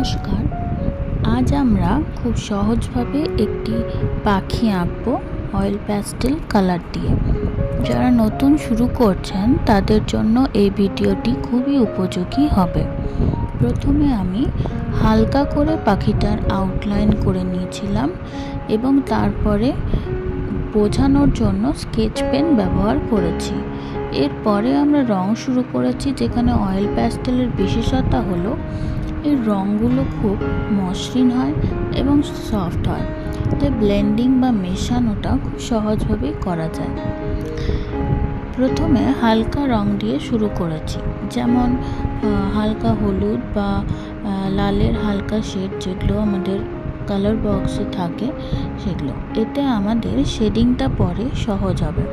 নমস্কার। আজ আমরা খুব সহজভাবে একটি পাখি আঁকবো অয়েল প্যাস্টেল কালার দিয়ে। যারা নতুন শুরু করছেন তাদের জন্য এই ভিডিওটি খুবই উপযোগী হবে। প্রথমে আমি হালকা করে পাখিটার আউটলাইন করে নিয়েছিলাম এবং তারপরে বোঝানোর জন্য স্কেচ পেন ব্যবহার করেছি। এরপরে আমরা রং শুরু করেছি, যেখানে অয়েল প্যাস্টেলের বিশেষতা হলো এর রঙগুলো খুব মসৃণ হয় এবং সফট হয়, তাই ব্লেন্ডিং বা মেশানোটা খুব সহজভাবেই করা যায়। প্রথমে হালকা রং দিয়ে শুরু করেছি, যেমন হালকা হলুদ বা লালের হালকা শেড, যেগুলো আমাদের কালার বক্সে থাকে সেগুলো। এতে আমাদের শেডিংটা পরে সহজ হবে।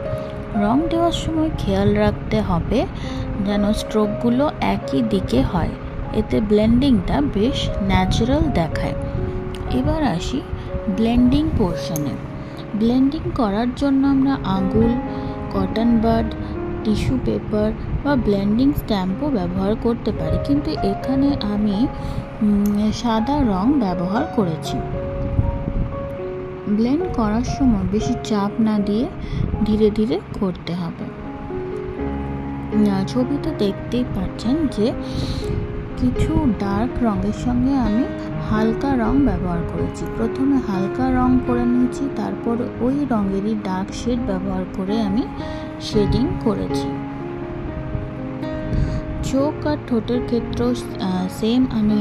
রং দেওয়ার সময় খেয়াল রাখতে হবে যেন স্ট্রোকগুলো একই দিকে হয়, এতে ব্লেন্ডিংটা বেশ ন্যাচারাল দেখায়। এবার আসি ব্লেন্ডিং পোর্শনে। ব্লেন্ডিং করার জন্য আমরা আঙুল, কটন বাড, টিস্যু পেপার বা ব্লেন্ডিং স্ট্যাম্পও ব্যবহার করতে পারি, কিন্তু এখানে আমি সাদা রং ব্যবহার করেছি। ব্লেন্ড করার সময় বেশি চাপ না দিয়ে ধীরে ধীরে করতে হবে। ছবিতে দেখতেই পাচ্ছেন যে কিছু ডার্ক রঙের সঙ্গে আমি হালকা রং ব্যবহার করেছি। প্রথমে হালকা রং করে নিয়েছি, তারপর ওই রঙেরই ডার্ক শেড ব্যবহার করে আমি শেডিং করেছি। চোখ আর ঠোঁটের ক্ষেত্রেও সেম আমি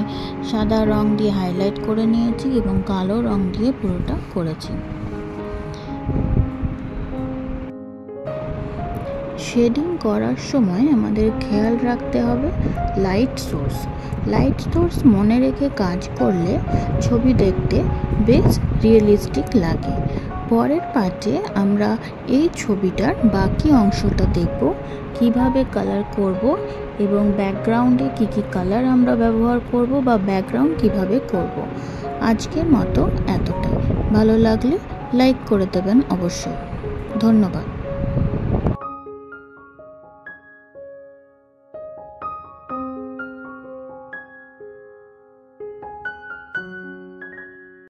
সাদা রং দিয়ে হাইলাইট করে নিয়েছি এবং কালো রং দিয়ে পুরোটা করেছি। শেডিং করার সময় আমাদের খেয়াল রাখতে হবে লাইট সোর্স মনে রেখে কাজ করলে ছবি দেখতে বেশ রিয়েলিস্টিক লাগে। পরের পার্টে আমরা এই ছবিটার বাকি অংশটা দেখব, কিভাবে কালার করব এবং ব্যাকগ্রাউন্ডে কি কি কালার আমরা ব্যবহার করব বা ব্যাকগ্রাউন্ড কিভাবে করব। আজকের মতো এতটাই। ভালো লাগলে লাইক করে দেবেন অবশ্যই। ধন্যবাদ।